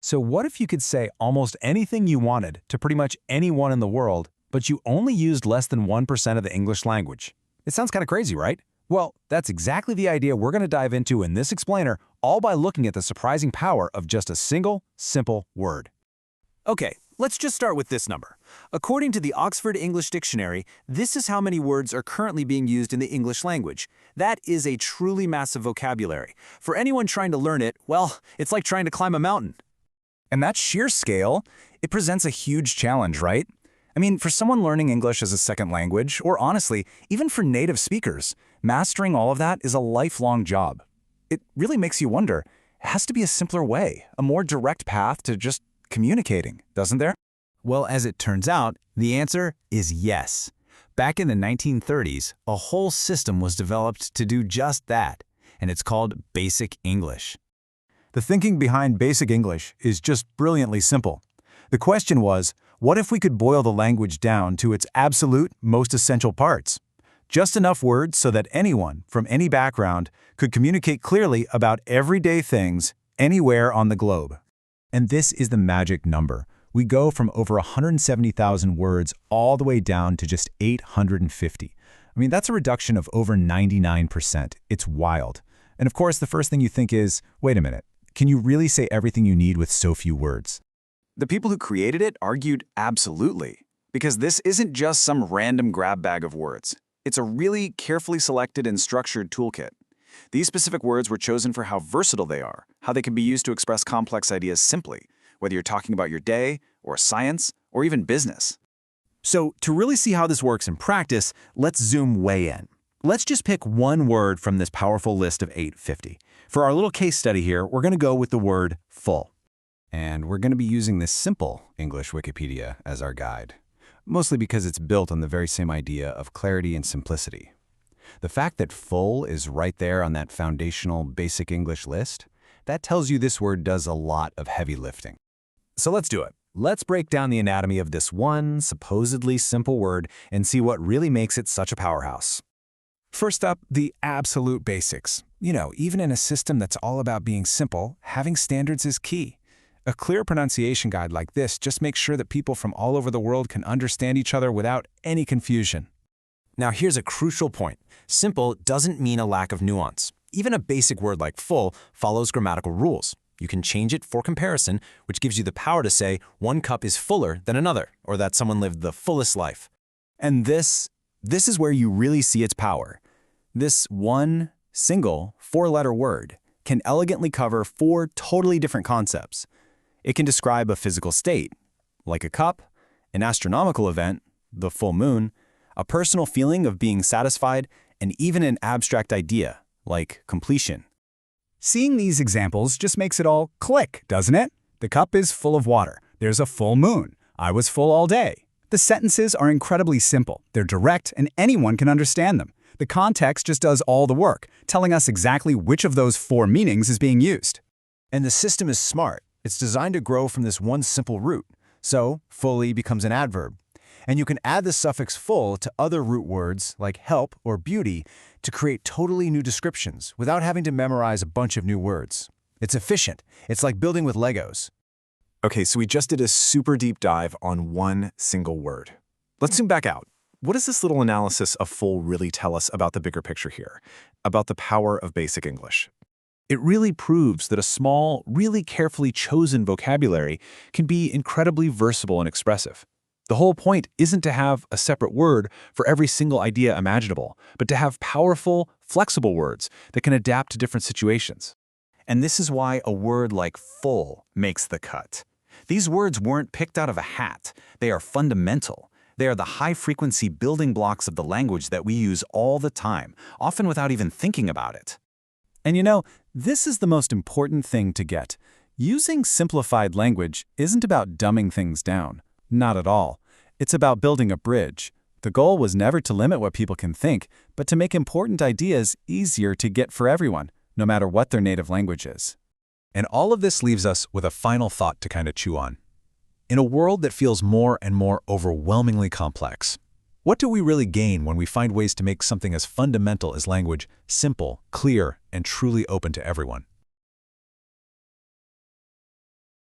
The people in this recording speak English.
So what if you could say almost anything you wanted to pretty much anyone in the world, but you only used less than 1% of the English language? It sounds kind of crazy, right? Well, that's exactly the idea we're going to dive into in this explainer, all by looking at the surprising power of just a single, simple word. Okay, let's just start with this number. According to the Oxford English Dictionary, this is how many words are currently being used in the English language. That is a truly massive vocabulary. For anyone trying to learn it, well, it's like trying to climb a mountain. And that sheer scale, it presents a huge challenge, right? I mean, for someone learning English as a second language, or honestly, even for native speakers, mastering all of that is a lifelong job. It really makes you wonder, it has to be a simpler way, a more direct path to just communicating, doesn't there? Well, as it turns out, the answer is yes. Back in the 1930s, a whole system was developed to do just that, and it's called Basic English. The thinking behind Basic English is just brilliantly simple. The question was, what if we could boil the language down to its absolute, most essential parts? Just enough words so that anyone, from any background, could communicate clearly about everyday things anywhere on the globe. And this is the magic number. We go from over 170,000 words all the way down to just 850. I mean, that's a reduction of over 99%. It's wild. And of course, the first thing you think is, wait a minute, can you really say everything you need with so few words? The people who created it argued absolutely, because this isn't just some random grab bag of words. It's a really carefully selected and structured toolkit. These specific words were chosen for how versatile they are, how they can be used to express complex ideas simply, whether you're talking about your day, or science, or even business. So, to really see how this works in practice, let's zoom way in. Let's just pick one word from this powerful list of 850. For our little case study here, we're going to go with the word full. And we're going to be using this Simple English Wikipedia as our guide, mostly because it's built on the very same idea of clarity and simplicity. The fact that full is right there on that foundational Basic English list, that tells you this word does a lot of heavy lifting. So let's do it. Let's break down the anatomy of this one supposedly simple word and see what really makes it such a powerhouse. First up, the absolute basics. You know, even in a system that's all about being simple, having standards is key. A clear pronunciation guide like this just makes sure that people from all over the world can understand each other without any confusion. Now here's a crucial point. Simple doesn't mean a lack of nuance. Even a basic word like full follows grammatical rules. You can change it for comparison, which gives you the power to say one cup is fuller than another, or that someone lived the fullest life. And this is where you really see its power. This one single four-letter word can elegantly cover four totally different concepts. It can describe a physical state, like a cup, an astronomical event, the full moon, a personal feeling of being satisfied, and even an abstract idea, like completion. Seeing these examples just makes it all click, doesn't it? The cup is full of water. There's a full moon. I was full all day. The sentences are incredibly simple. They're direct, and anyone can understand them. The context just does all the work, telling us exactly which of those four meanings is being used. And the system is smart. It's designed to grow from this one simple root. So, fully becomes an adverb. And you can add the suffix full to other root words like help or beauty to create totally new descriptions without having to memorize a bunch of new words. It's efficient. It's like building with Legos. Okay, so we just did a super deep dive on one single word. Let's zoom back out. What does this little analysis of full really tell us about the bigger picture here, about the power of Basic English? It really proves that a small, really carefully chosen vocabulary can be incredibly versatile and expressive. The whole point isn't to have a separate word for every single idea imaginable, but to have powerful, flexible words that can adapt to different situations. And this is why a word like full makes the cut. These words weren't picked out of a hat. They are fundamental. They are the high-frequency building blocks of the language that we use all the time, often without even thinking about it. And you know, this is the most important thing to get. Using simplified language isn't about dumbing things down. Not at all. It's about building a bridge. The goal was never to limit what people can think, but to make important ideas easier to get for everyone, no matter what their native language is. And all of this leaves us with a final thought to kind of chew on. In a world that feels more and more overwhelmingly complex, what do we really gain when we find ways to make something as fundamental as language simple, clear, and truly open to everyone?